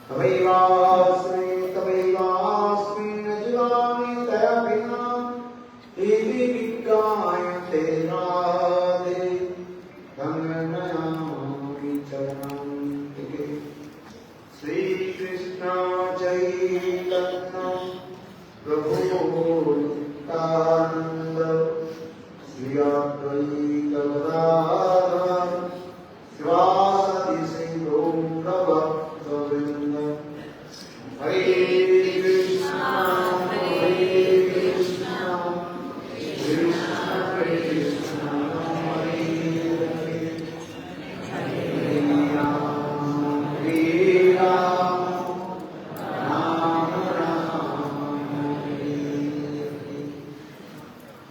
Tavaivaasmi tavaivaasmi najivami tayapina iti vikkayate radhe dhananayami charanantike Sri Krishna Chaitanya Prabhu Nityananda Sri Advaita Gadadhar Sivasati Sindhura Bhaktavinda Hare Krishna Hare Krishna Krishna Krishna Hare Hare Hare Rama Hare Rama Rama Rama Hare Hare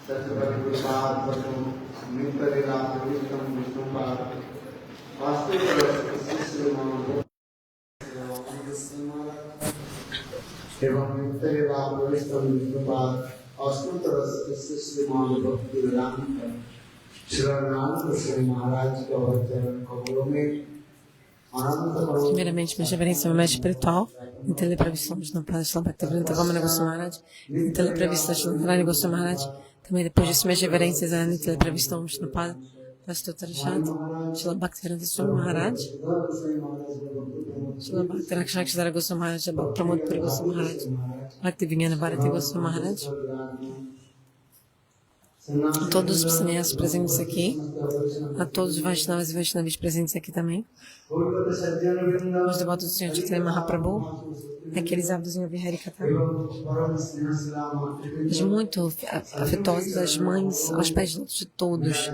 Satsavati Gurupad Vatu Mittarila Puristam Vishnupad Vasudeva Sisrimam एवं मित्रेवा प्रविष्टं विष्णुपाद अष्टोत्तर श्रीमान भक्ति वेदांत श्रीनारायण श्री महाराज के वचन कबूलों में Primeiramente, minha reverência ao mestre espiritual, em teleprevisão de Nampala Shila Bhaktivedanta Vamana Goswami Maharaj, em teleprevisão de Narayana Goswami Maharaj, também depois disso, minhas reverências em teleprevisão de Nampala Shila Shila Bhaktivedanta Swami Maharaj, Shila Bhaktivedanta Goswami Maharaj, Pramod Puri Goswami Maharaj, Bhaktivedanta Bharati Goswami Maharaj, a todos os cineastas presentes aqui, a todos os Vaishnavas e Vaishnavis presentes aqui também, os devotos do Senhor Chaitanya Mahaprabhu, aqueles ávidos em ouvir Harikatha, as muito afetuosas, as mães, aos pés de todos.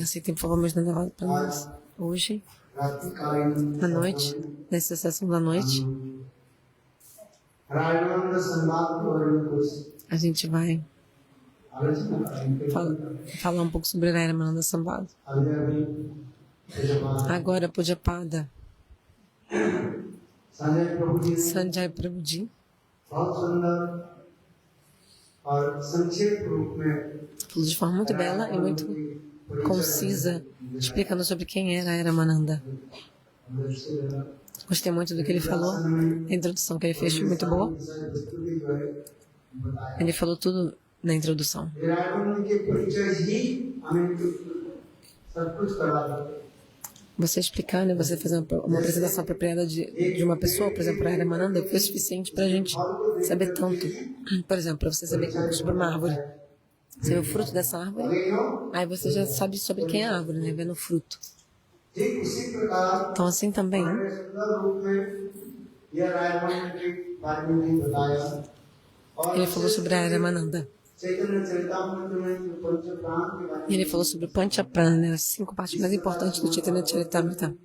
Aceitem, por favor, meus devotos para nós, hoje, à noite, nessa sessão da noite, a gente vai falar um pouco sobre Ramananda Sambhad. Agora, Pujapada Sanjay Prabhuji falou de forma muito bela e muito concisa, explicando sobre quem era Ramananda. Gostei muito do que ele falou. A introdução que ele fez foi muito boa. Ele falou tudo na introdução. Você explicar, né, você fazer uma apresentação apropriada de uma pessoa, por exemplo, a Ramananda, foi suficiente para a gente saber tanto. Por exemplo, para você saber sobre uma árvore. Você vê o fruto dessa árvore, aí você já sabe sobre quem é a árvore, né, vendo o fruto. Então, assim também, ele falou sobre a Ramananda. E ele falou sobre o Panchaprana, né, as 5 partes mais importantes do Chaitanya Charitamrita.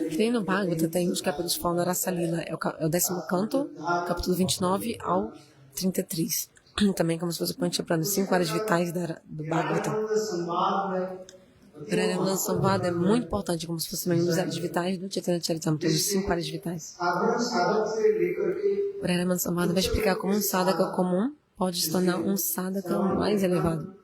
Que nem no Bhagavata tem os capítulos falando da Rasa Lila, é o 10º canto, capítulo 29 ao 33. Também como se fosse o Panchaprana, 5 áreas vitais do Bhagavata. O Ramananda Sambhad é muito importante, como se fosse uma das áreas vitais do Chaitanya Charitamrita, as 5 áreas vitais. O Ramananda Sambhad vai explicar como um sadhaka comum pode se tornar um sadhaka mais elevado.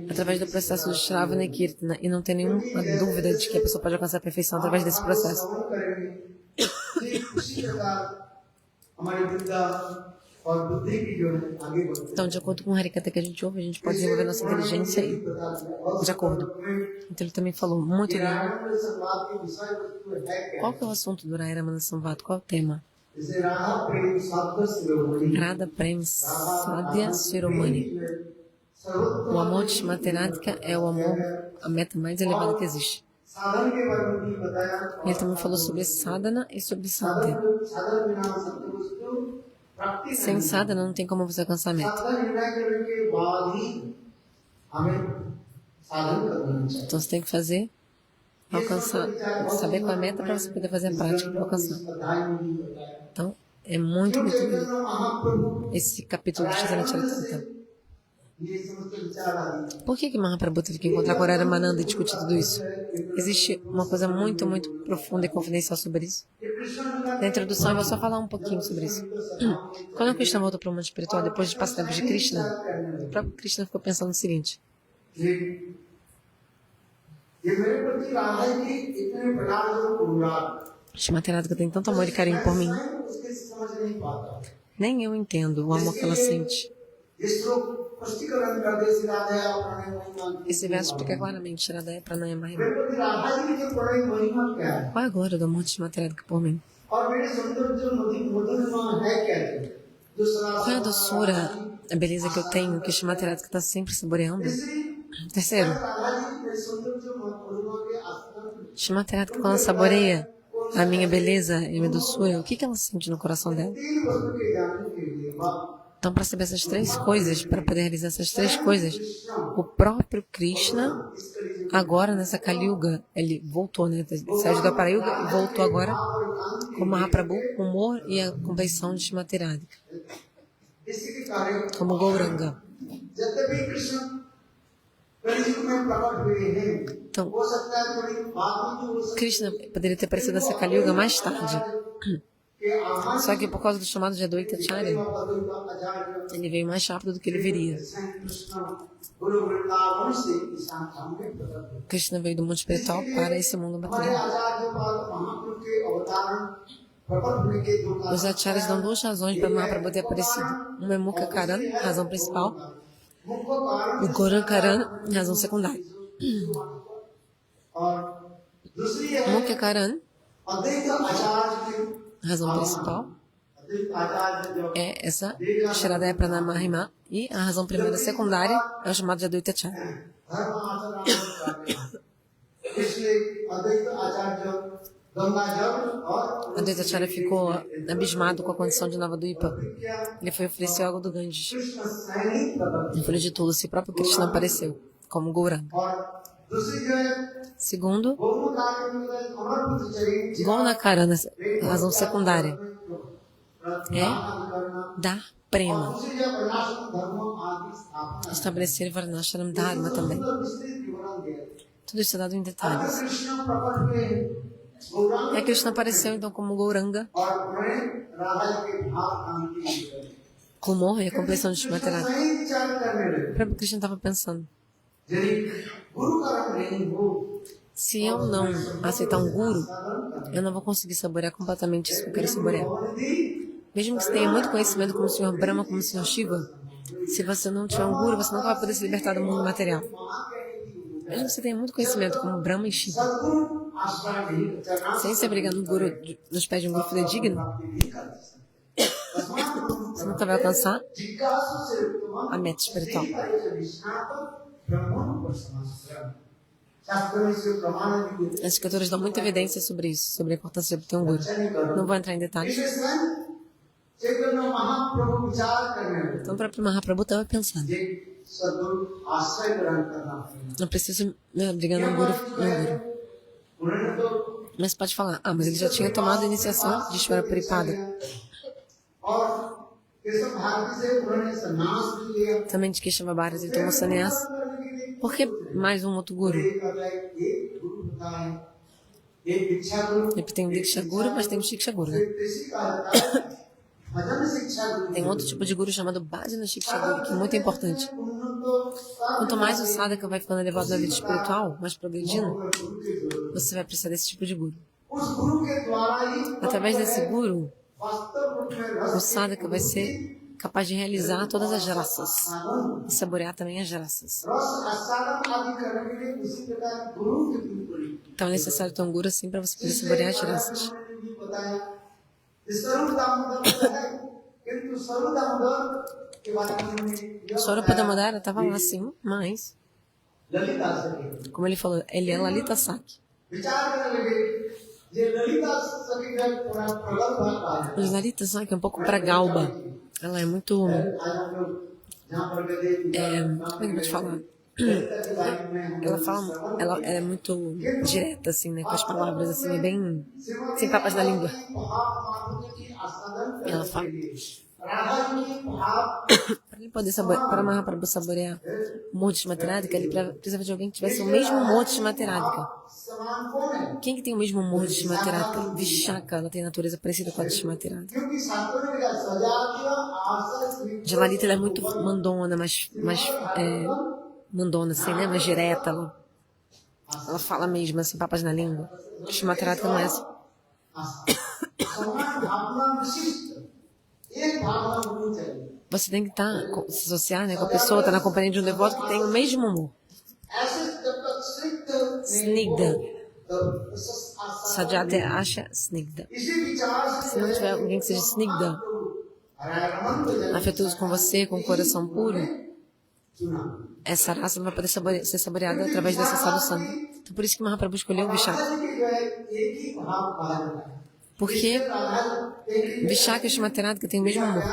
Através do processo de Shravana e Kirtana, e não tem nenhuma dúvida de que a pessoa pode alcançar a perfeição através desse processo. Então, de acordo com o Harikatha que a gente ouve, a gente pode desenvolver nossa inteligência de acordo. Então, ele também falou muito lindo. Qual que é o assunto do Ramananda Sambhad? Qual é o tema? Radha Prem Sadhya Shiromani. O amor de Shrimateratika é o amor, a meta mais elevada que existe. Ele também falou sobre sadhana e sobre sadhya. Sem sadhana não tem como você alcançar a meta. Então você tem que fazer, alcançar, saber qual é a meta para você poder fazer a prática para alcançar. Então, é muito lindo esse capítulo do Chaitanya Charitamrita. Por que Mahaprabhu teve que encontrar com Ramananda e discutir tudo isso? Existe uma coisa muito, muito profunda e confidencial sobre isso. Na introdução eu vou só falar um pouquinho sobre isso. Quando o Krishna voltou para o mundo espiritual, depois de passar tempos de Krishna, o próprio Krishna ficou pensando no seguinte: ये मेरे प्रति राधा की इतने प्रकार जो अनुराग, Shrimati Radhika tem tanto amor e carinho por mim. मैं उसके समझ नहीं पाता। Nem eu entendo o amor que ela sente. ये श्लोक स्पष्टीकरण कर दे श्री राधा प्रणय महिमा। Esse verso explica claramente Shradaya Pranaya Mahima. मेरे प्रति राधा जी की जो प्रणय महिमा क्या है? Qual é a glória do amor de Shrimati Radhika por mim? और मेरे सुंदर जो मधुरिमा है क्या है? जो Qual é a doçura, a beleza que eu tenho, que Shrimati Radhika está sempre saboreando? Terceiro, Radha जी की मेरे सुंदर जो मधुरिमा के आस्था Shrimati Radhika, quando ela saboreia a minha beleza e a minha doçura, o que ela sente no coração dela? तीन वस्तु के जानने के लिए Então, para saber essas três coisas, para poder realizar essas três coisas, o próprio Krishna, agora nessa Kali Yuga, ele voltou, né? Saiu de Dwapara Yuga e voltou agora como Mahaprabhu, o humor e a compeição de Shrimati Radhika, इसी के कार्य como Gauranga. यद्यपि कृष्ण कलयुग में प्रकट हुए हैं, Então, हो सकता है थोड़ी बाद में भी हो सकता Krishna poderia ter aparecido nessa Kali Yuga mais tarde. है कि आमान Só que por causa do chamado de Advaita Acharya, Acharya ele veio mais rápido do que ele viria. Krishna गुरु वृंदावन से इस संसार में प्रकट हुए। Krishna veio do mundo espiritual para esse mundo हमारे material. आचार्य पाद महाप्रभु के अवतारण प्रकट होने के दो Os acharyas dão duas razões para Mahaprabhu ter aparecido. Uma é Mukha Karan, razão principal, मुख्य कारण e Gauranga Karan, razão secundária. और दूसरी है Mukha Karan, अद्वैत आचार्य की razão principal, अद्वैत आचार्य जो é essa Shradaya Pranaya Mahima, e a razão primeira secundária é o chamado de Advaita Acharya. धर्म आचरण करते हैं। इसलिए अद्वैत आचार्य गंगा जल और Advaita Acharya ficou abismado com a condição de Navadvipa. क्या Ele foi oferecer água do Ganges. Krishna सैनिक प्रकट Em folha de Tulsi, o próprio Krishna apareceu, como Gauranga. और दूसरी जो है Segundo, गौरव कार्य में अमरपुत्र चरित्र Gauranga Karana, razão secundária, é dar prema. दूसरी जो वर्णाश्रम धर्म आदि स्थापना Estabelecer Varnashram Dharma também. विस्तृत विवरण दिया। Tudo isso é dado em detalhes. Krishna प्रकट हुए Gaurang E Krishna apareceu então como Gauranga, और प्रेम राधा के भाव कांति com o humor e a compreensão de Shrimati Radhika. सही विचार करने लगे। O próprio Krishna estava pensando, यदि गुरु का रंग नहीं हो se eu não aceitar um guru, eu não vou conseguir saborear completamente isso que eu quero saborear. Mesmo que você tenha muito conhecimento como o Senhor Brahma, como o Senhor Shiva, se você não tiver um guru, você nunca vai poder se libertar do mundo material. Mesmo que você tenha muito conhecimento como Brahma e Shiva, सदगुरु आश्रय नहीं चरणाश्रय sem se abrigar no guru, nos pés de um guru fidedigno, प्राप्ति नहीं कर सकते। você nunca vai alcançar जिज्ञासु से a meta espiritual. As escrituras dão muita evidência sobre isso, sobre a importância de ter um guru. Não vou entrar em detalhes. Então, o próprio Mahaprabhu estava pensando, não preciso me abrigar num guru. Mas pode falar, mas ele já tinha tomado a iniciação de Ishvara Puripada. Também de Keshava Bharati ele tomou sannyas. Por que mais um outro guru? Ele tem o Diksha Guru, mas tem o Shiksha Guru, né? Tem outro tipo de guru chamado Bhajana Shiksha Guru, que é muito importante. Quanto mais o sadhaka vai ficando elevado na vida espiritual, mais progredindo, você vai precisar desse tipo de guru. Através desse guru, o sadhaka vai ser capaz de realizar todas as raças e saborear também as raças. Então é necessário ter um guru assim para você poder saborear as raças. Swarupa Damodara estava lá sim, mas, como ele falou, ele é Lalita Saki. Mas Lalita Saki é um pouco pragalba. Ela é muito... como é que eu vou te falar? Ela é muito direta, assim, né? Com as palavras, assim, é bem... sem papas na língua. Ela fala... Para ele poder saborear, para Mahaprabhu saborear o humor de Shrimati Radhika, ele precisava de alguém que tivesse o mesmo humor de Shrimati Radhika. Quem que tem o mesmo humor de Shrimati Radhika? Vishaka, ela tem natureza parecida com a de Shrimati Radhika. Jalalita, ela é muito mandona, mais mandona, assim, né? Mais direta. ela fala mesmo assim, papas na língua. Shrimati Radhika não é assim. समान भावना विशिष्ट एक भावना होनी चाहिए Você tem que se associar, né, com a pessoa, estar na companhia de um devoto que tem o mesmo humor. ऐसे जब तक स्निग्ध Snigdha. तो Sadyate Asha Snigdha. इसी विचार Se não tiver alguém que seja Snigdha, afetuoso com você, com o coração puro, essa raça não vai poder ser saboreada através dessa sadhu-sangha. Então, por isso que Mahaprabhu escolheu o Vishaka. Porque Vishaka e Shrimati Radhika têm o mesmo amor.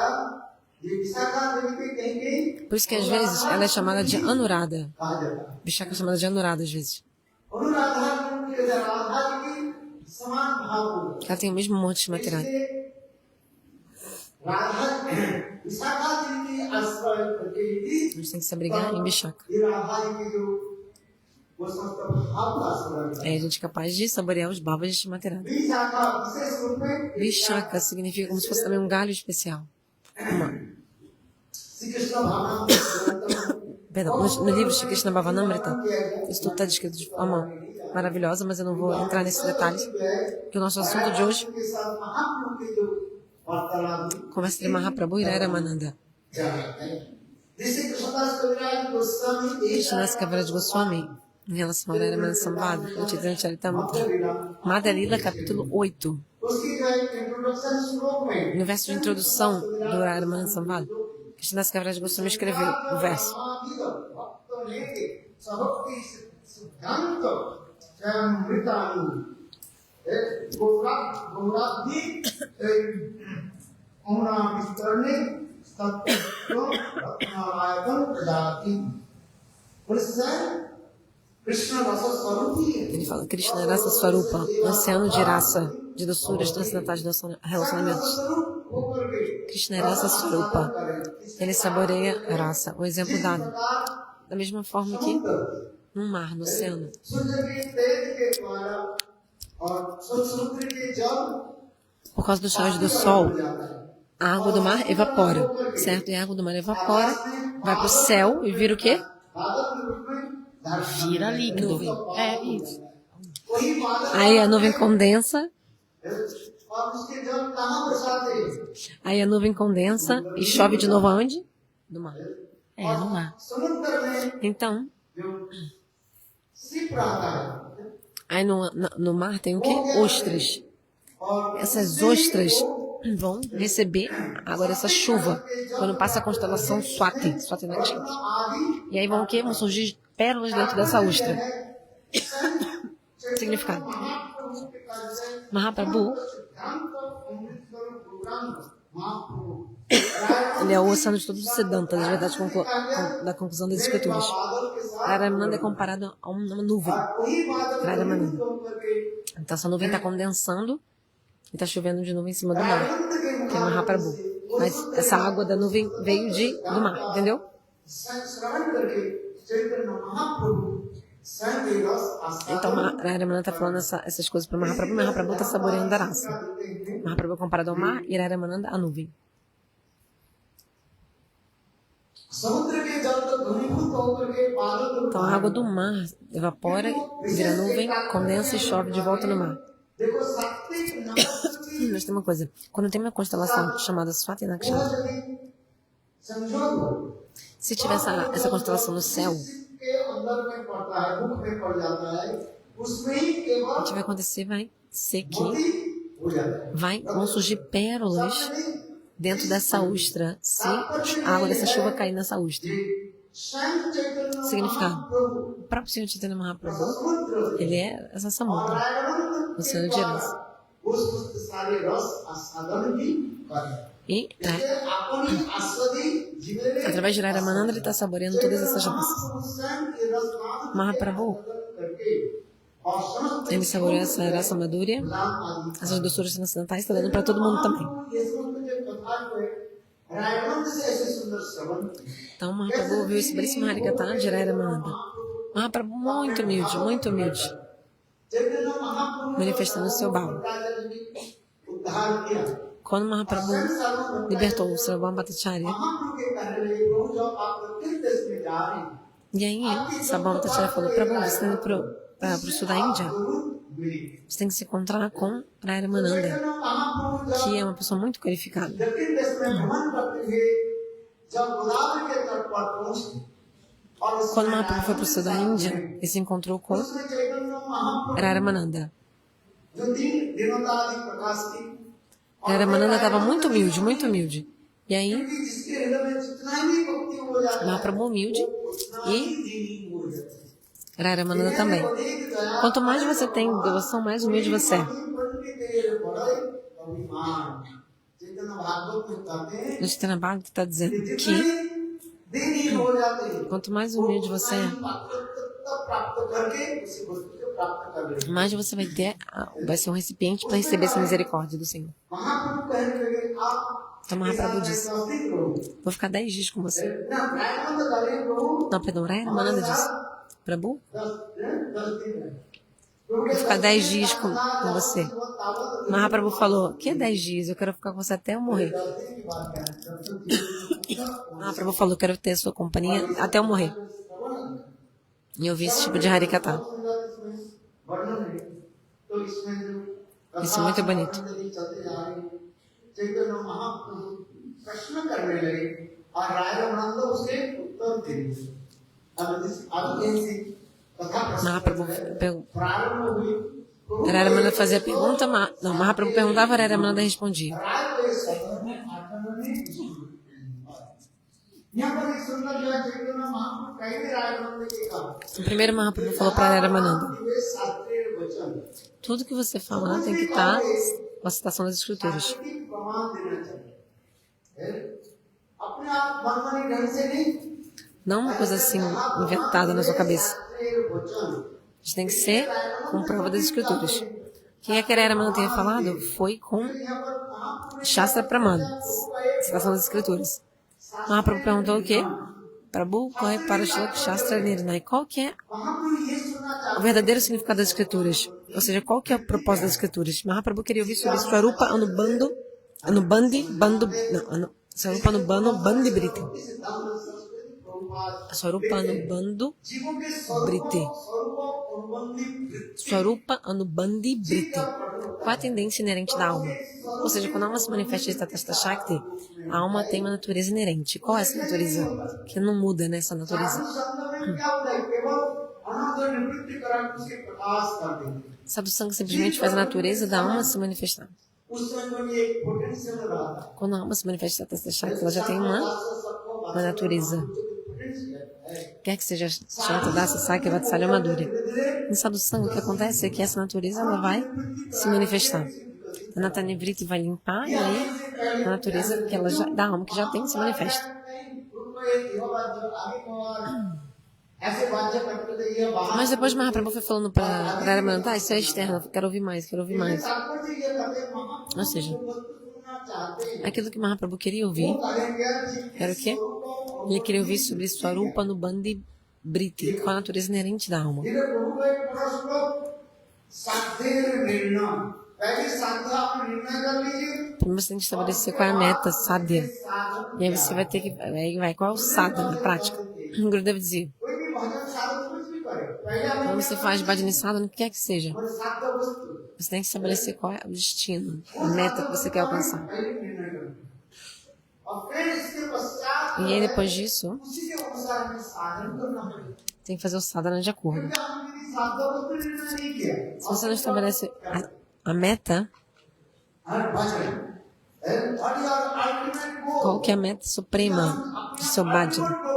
Por isso que às vezes ela é chamada de Anurada. Vishaka é chamada de Anurada às vezes. Ela tem o mesmo amor de Shrimati Radhika. A gente tem que se abrigar em Vishaka. Aí a gente é capaz de saborear os bhavas de Shrimati Radhika. Vishaka significa como se fosse também um galho especial. Perdão, no livro Shri Krishna Bhavanamrita, isso tudo está descrito de forma maravilhosa, mas eu não vou entrar nesses detalhes, porque o nosso assunto de hoje conversa de Mahaprabhu e Ramananda. Krishnadas Kaviraj Goswami, em relação a Ramananda Samvada, no Chaitanya Charitamrita, Madhya Lila, capítulo 8. No verso de introdução do Ramananda Samvada, Krishnadas Kaviraj Goswami escreveu o verso. Ele fala Krishna Rasa Swarupa, um oceano de raça, de doçuras transcendentais de relacionamentos. Krishna Rasa Swarupa, ele saboreia a raça, o exemplo dado. Da mesma forma que no mar, no oceano. Por causa dos raios do sol, a água do mar evapora, certo? E a água do mar evapora, vai para o céu e vira o quê? Vira líquido. Nuvem. É isso. Aí a nuvem condensa. Aí a nuvem condensa e chove de novo aonde? No mar. É, no mar. Então, aí no mar tem o quê? Ostras. Essas ostras vão receber agora essa chuva quando passa a constelação Swati, Swati Nakshatra. E aí vão o quê? Vão surgir pérolas dentro dessa ostra. Significado. Mahaprabhu, ele é o oceano de todos os Siddhantas, na verdade, da conclusão das escrituras. Ramananda é comparado a uma nuvem. Ramananda. Então essa nuvem está condensando e está chovendo de novo em cima do mar, que é Mahaprabhu. Mas essa água da nuvem veio do mar, entendeu? Então Ramananda está falando essas coisas para Mahaprabhu. Mahaprabhu está saboreando a raça. Mahaprabhu é comparado ao mar e Ramananda à nuvem. Então a água do mar evapora, vira nuvem, condensa e chove de volta no mar. Mas tem uma coisa, quando tem uma constelação chamada Swati Nakshatra, se tiver essa constelação no céu, o que vai acontecer vai ser que vão surgir pérolas dentro dessa ostra, se a água dessa chuva cair nessa ostra. Significado. O próprio Senhor Chaitanya Mahaprabhu, ele é essa samudra, o oceano de raça. E através de Ramananda ele está saboreando todas essas raças. Mahaprabhu, ele saboreia essa raça madura, essas doçuras transcendentais, está dando para todo mundo também. Então Mahaprabhu ouviu esse belíssimo Harikata de Ramananda. Mahaprabhu muito humilde, manifestando o seu bhava. Quando Mahaprabhu libertou o Sarvabhauma Bhattacharya, E aí, Sabhamata Acharya falou, Prabhu, você está indo para o sul da Índia? Você tem que se encontrar com Raya Ramananda, que é uma pessoa muito qualificada. Quando Mahaprabhu foi para o sul da Índia, ele se encontrou com Raya Ramananda. Raya Ramananda estava muito humilde, muito humilde. E aí, Mahaprabhu humilde e Raya Ramananda também. Quanto mais você tem devoção, mais humilde você é. No Chaitanya Bhagavata está dizendo que quanto mais humilde você é, mais você vai ser um recipiente para receber essa misericórdia do Senhor. Então Mahaprabhu disse, vou ficar 10 dias com você. Não, perdão, Raya Ramananda disse, Prabhu, vou ficar 10 dias com você. Mahaprabhu falou, que é 10 dias? Eu quero ficar com você até eu morrer. Mahaprabhu falou, quero ter a sua companhia até eu morrer. E eu vi esse tipo de Harikatha. Isso é muito bonito. Mahaprabhu Raya Ramananda fazia pergunta, Mahaprabhu perguntava, Raya Ramananda respondia. O primeiro Mahaprabhu falou para Raya Ramananda, tudo que você fala tem que estar com a citação das Escrituras. Não uma coisa assim inventada na sua cabeça. Isso tem que ser com prova das Escrituras. Quem é que Raya Ramananda tenha falado foi com Shastra Pramana, citação das Escrituras. Mahaprabhu perguntou o quê? Prabhu, corre para Shastra Nirnai. Qual que é o verdadeiro significado das Escrituras? Ou seja, qual que é o propósito das Escrituras? Mahaprabhu queria ouvir sobre Swarupa Anubandhi Briti. Swarupa Anubandhu Briti. Swarupa Anubandhi Briti. Qual é a tendência inerente da alma? Ou seja, quando a alma se manifesta de Tatastha Shakti, a alma tem uma natureza inerente. Qual é essa natureza? Que não muda nessa natureza. Sadhusanga simplesmente faz a natureza da alma se manifestar. Quando a alma se manifesta de Tatastha Shakti, ela já tem uma natureza. Quer que seja Shantadasa, Sakya, Vatsalya, Madhurya. Em Sadhusanga, o que acontece é que essa natureza ela vai se manifestar. A Natanivriti vai limpar e aí a natureza que ela da alma que já tem se manifesta. Mas depois Mahaprabhu foi falando para Raya Ramananda, isso é externo, quero ouvir mais, quero ouvir mais. Ou seja, aquilo que Mahaprabhu queria ouvir era o quê? Ele queria ouvir sobre Swarupa Anubandhi Briti, qual a natureza inerente da alma. Primeiro você tem que estabelecer qual é a meta, sadhya. E aí você vai ter que... Aí vai, qual é o sadhya na prática? O Gurudev dizia. Quando você faz bhajana sadhana, o que quer que seja, você tem que estabelecer qual é o destino, a meta que você quer alcançar. E aí depois disso, tem que fazer o sadhana de acordo. Se você não estabelece a meta, qual que é a meta suprema do seu bhajana?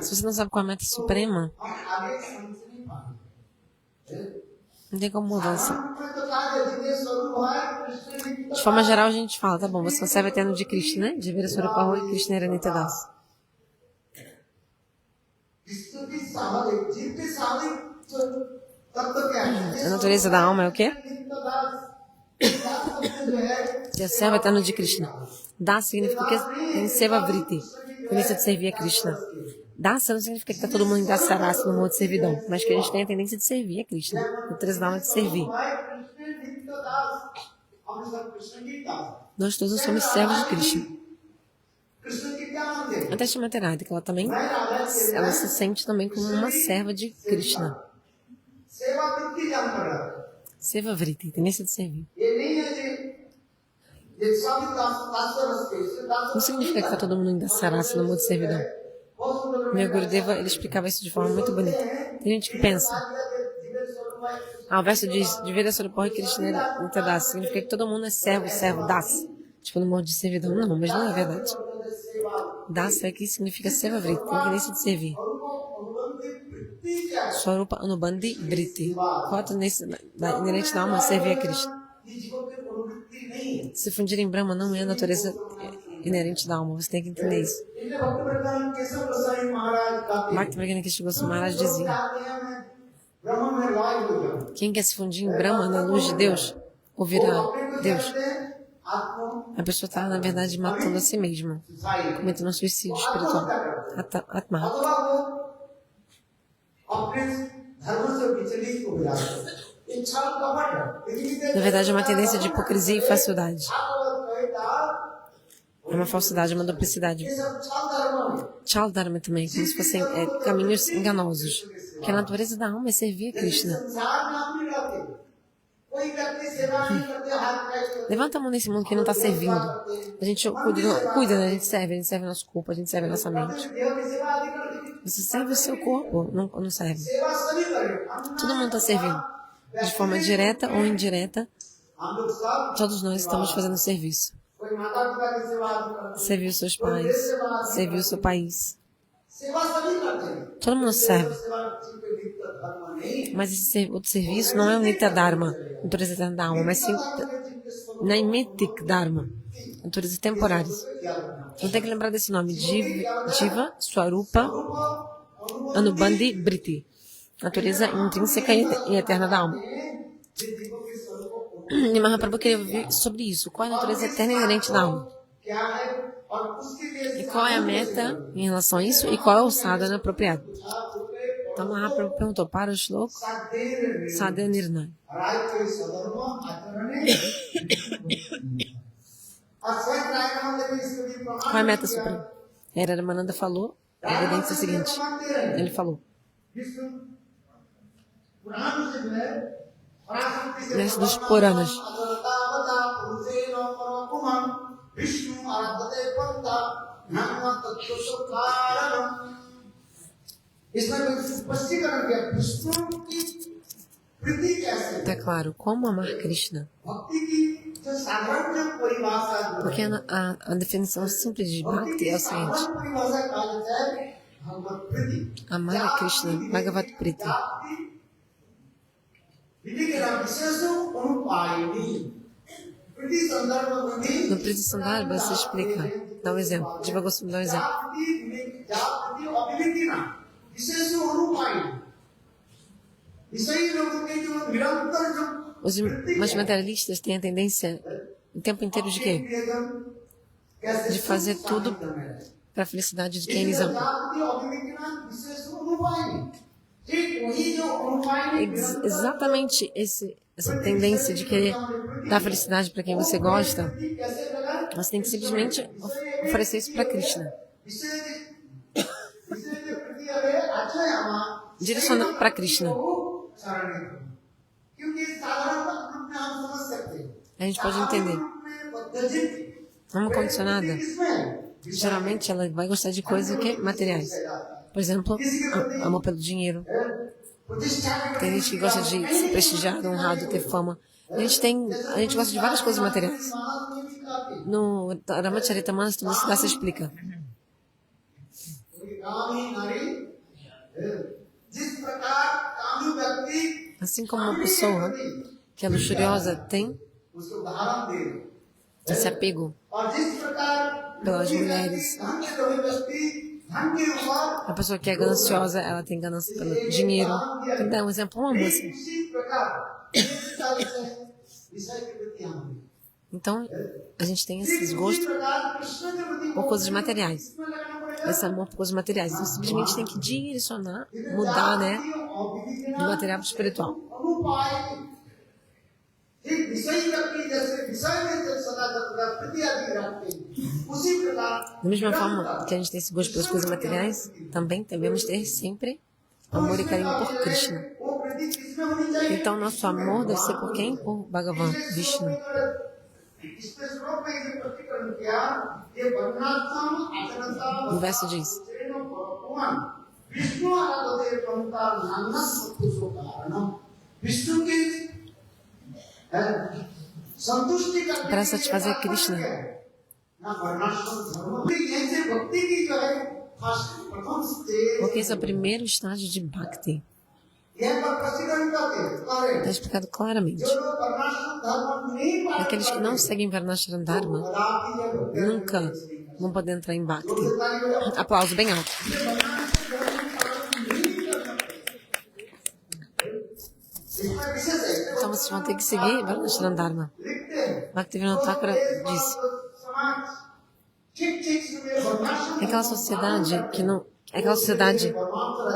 Se você não sabe qual é a meta suprema, não tem como mudança. De forma geral, a gente fala, tá bom, você serve eterno de Krishna, né? De Vira Swarupa e Krishna Eranita Das. A natureza da alma é o quê? Que é servo eterno de Krishna. Das significa que tem seva vritti, tendência de servir a Krishna. Dasa não significa que está todo mundo em Dasarasa, no modo de servidão, mas que a gente tem a tendência de servir a Krishna. A natureza da alma é de servir. Nós todos somos servos de Krishna. Até Shrimati Radhika, ela se sente também como uma serva de Krishna. Seva Vritti, tendência de servir. Não significa que está todo mundo em Sarasa no modo de servidão. Meu Gurudeva, ele explicava isso de forma muito bonita. Tem gente que pensa, o verso diz, de Veda Swarupa Krishna Nityadas, significa que todo mundo é servo, das. Tipo, no modo de servidão. Não, mas não é verdade. Das aqui significa Seva Vritti, tem tendência de servir. Swarupa Anubandhi Vritti. Qual a tendência inerente da alma? Servir a Krishna. Se fundir em Brahma não é a natureza inerente da alma. Você tem que entender isso. Bhaktivedanta Keshav Goswami Maharaj dizia: quem quer se fundir em Brahma, na luz de Deus, ouvirá Deus. A pessoa está, na verdade, matando a si mesma, cometendo um suicídio espiritual. Atma. Na verdade, é uma tendência de hipocrisia e facilidade. É uma falsidade, uma duplicidade. Chaldharma também, como se fossem caminhos enganosos. Que a natureza da alma é servir a Krishna. Levanta a mão nesse mundo que não está servindo. A gente cuida, né? A gente serve nosso corpo, a gente serve a nossa mente. Você serve o seu corpo, não serve. Todo mundo está servindo. De forma direta ou indireta, todos nós estamos fazendo serviço. Servir os seus pais, servir o seu país. Todo mundo serve. Mas esse outro serviço não é o Nitya Dharma, natureza eterna da alma, mas sim Naimetik Dharma, natureza temporárias. Então tem que lembrar desse nome, Jiva Swarupa Anubandhi Vritti, natureza intrínseca e eterna da alma. E Mahaprabhu queria ouvir sobre isso. Qual é a natureza eterna e inerente da alma? E qual é a meta em relação a isso? E qual é o sadhana apropriado? Então Mahaprabhu perguntou para o Shloka Sadhana Nirnay. Qual é a meta suprema? Ramananda falou, a evidência é a seguinte. Ele falou: nesse dos Puranas. Está claro, como amar Krishna? Porque a definição simples de Bhakti é o seguinte: amar a Krishna, Bhagavat Priti. No Priti Sandarbha se explica, dá um exemplo, Jiva Goswami dá um exemplo. Os materialistas têm a tendência o tempo inteiro de quê? De fazer tudo para a felicidade de quem eles amam. Exatamente essa tendência de querer dar felicidade para quem você gosta, você tem que simplesmente oferecer isso para Krishna. Direcionando para Krishna. A gente pode entender. Uma condicionada, geralmente ela vai gostar de coisas que materiais. Por exemplo, amor pelo dinheiro. Tem gente que gosta de ser prestigiado, honrado, ter fama. A gente gosta de várias coisas materiais. No Ramacharitamanasa, tudo isso se explica. Assim como uma pessoa que é luxuriosa tem esse apego pelas mulheres. A pessoa que é gananciosa, ela tem ganância pelo dinheiro. Tem que dar um exemplo, uma moça. Então, a gente tem esses gostos por coisas materiais. Esse amor por coisas materiais. Então, simplesmente tem que direcionar, mudar, né, do material para o espiritual. ठीक विषय व्यक्ति जैसे विषय में जब सदा सर्वदा प्रीति आदि रखते हैं, उसी प्रकार Da mesma forma que a gente tem esse gosto pelas coisas materiais, também devemos ter sempre amor e carinho por Krishna. वो प्रीति किसमें होनी चाहिए? Então, nosso amor deve ser por quem? Por Bhagavan, Vishnu. इसमें श्लोक में ये स्पष्टीकरण किया, ये वर्णाश्रम आचरणता No verso diz: विष्णु आराधते प्रमुखा नाना संतुष्टो कारणम विष्णु की संतुष्टि करने para satisfazer Krishna. ना वर्णाश्रम धर्म यहीं से भक्ति की जो है प्रथम stage Porque esse é o primeiro estágio de Bhakti. यह पर प्रसिद्धन करते Está explicado claramente. जो लोग वर्णाश्रम धर्म नहीं पालन Aqueles que não seguem Varnashram Dharma nunca vão poder entrar em Bhakti. Aplauso bem alto. Então vocês vão ter que seguir Varnashram Dharma. Bhaktivinoda Thakura disse: aquela sociedade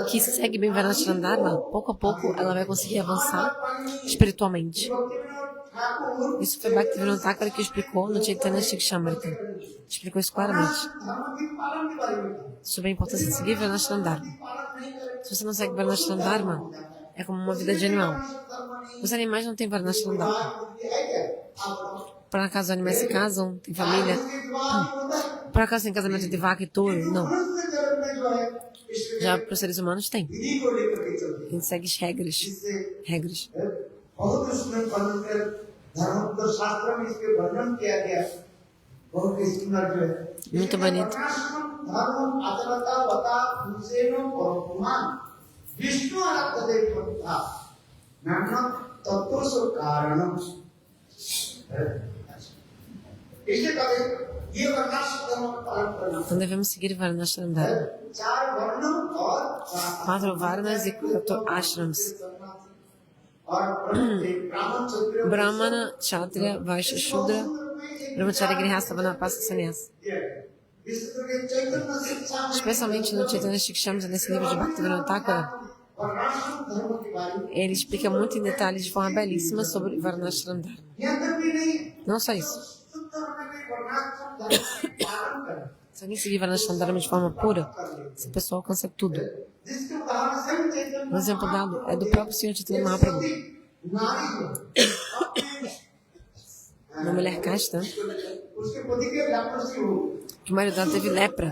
que segue bem Varnashram Dharma, pouco a pouco ela vai conseguir avançar espiritualmente. Isso foi Bhaktivinoda Thakura que explicou no Chaitanya Shikshamrita. Explicou isso claramente. Sobre a importância de seguir Varnashram Dharma. Se você não segue Varnashram Dharma, é como uma vida de animal. Os animais não têm Varnashram Dharma. Por acaso os animais se casam, têm família? Por acaso tem casamento de vaca e touro? Não. Já para os seres humanos tem. A gente segue as regras. Regras. बहुत उसमें वर्णन कर धर्म तो शास्त्र में इसके वर्णन किया गया बहुत ही सुंदर जो है Muito bonito. धर्म आचरता बता उनसेनो परमान विष्णु आराधते प्रभुता नाना तत्व सो कारणम इसलिए कहते ये वर्णाश्रम धर्म का पालन करना Então devemos seguir Varnashram Dharma. चार वर्णों और 4 Varnas e 4 Ashrams. और Brahmana, Kshatriya, Vaishya, Shudra, Brahmacharya, Grihastha, Vanapasa, Sannyasa. Especialmente no Chaitanya Shikshamrita, nesse livro de Bhaktivinoda Thakura, ele explica muito em detalhes de forma belíssima sobre Varnashram Dharma. Não só isso. Se alguém seguir Varnashram Dharma de forma pura, essa pessoa alcança tudo. Um exemplo dado é do próprio Senhor Chaitanya Mahaprabhu. Uma mulher casta, que o marido dela teve lepra.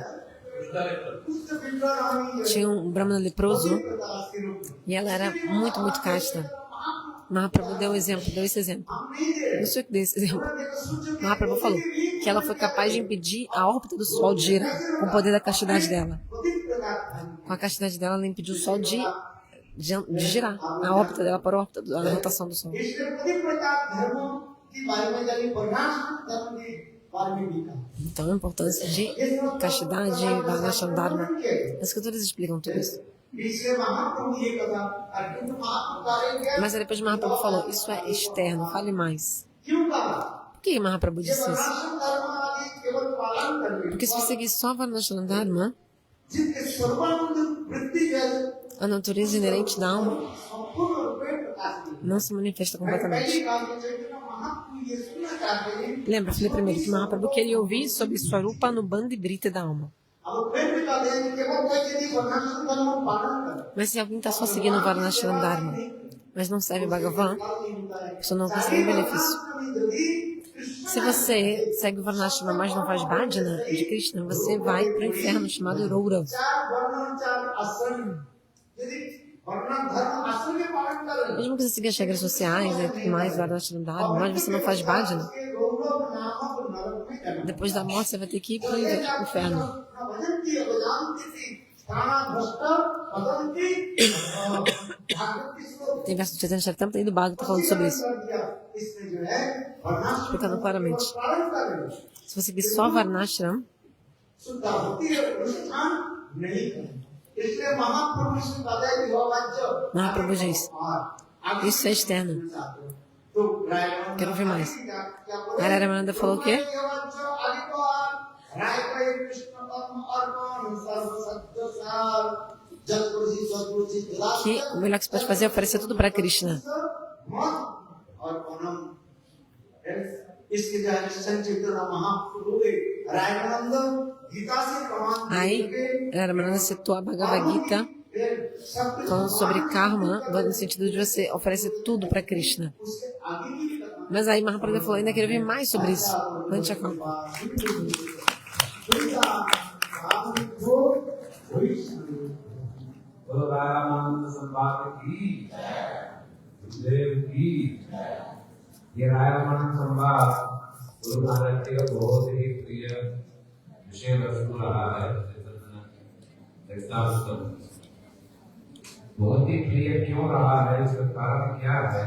Tinha um brahmana leproso e ela era muito, muito casta. Mahaprabhu deu esse exemplo. Não sei o que deu esse exemplo. Mahaprabhu falou que ela foi capaz de impedir a órbita do Sol de girar com o poder da castidade dela. Com a castidade dela, ela impediu o Sol de girar. A órbita dela para a órbita da rotação do Sol. Então, a importância de castidade e Varnashram Dharma. As escrituras explicam tudo isso. Mas aí depois Mahaprabhu falou, isso é externo, fale mais. Por que Mahaprabhu disse isso? Porque se você seguir só Varnashram Dharma, a natureza inerente da alma não se manifesta completamente. Lembra, falei primeiro que Mahaprabhu queria ouvir sobre Swarupa Anubandha e Brita da alma. Mas se alguém está só seguindo o Varnashram Dharma, mas não serve Bhagavan, você não consegue benefício. Se você segue o Varnashram, mas não faz bhajana de Krishna, você vai para o inferno chamado Rourav. Mesmo que você siga as regras sociais e tudo mais, Varnashram Dharma, mas você não faz bhajana, depois da morte você vai ter que ir para o inferno. Tem verso do Chaitanya Charitamrita e do Bhagavad falando sobre isso, explicando claramente. Se você seguir só Varnashram, Mahaprabhu diz, isso é externo. Quero ouvir mais. Ramananda falou o quê? Que o melhor que você pode fazer é oferecer tudo para Krishna. इसके जो है संचित महाप्रभु रायमानंद गीता से प्रमाण Aí, Ramananda citou a Bhagavad Gita falando sobre karma, no sentido de você oferecer tudo para Krishna. Mas aí Mahaprabhu falou, ainda queria ver mais sobre isso. Panchakalpa. Ramanand संवाद की देव की ये रामानंद संवाद गुरु नानक देव का बहुत ही प्रिय विषय वस्तु रहा है। बहुत ही प्रिय क्यों रहा है, इसका कारण क्या है?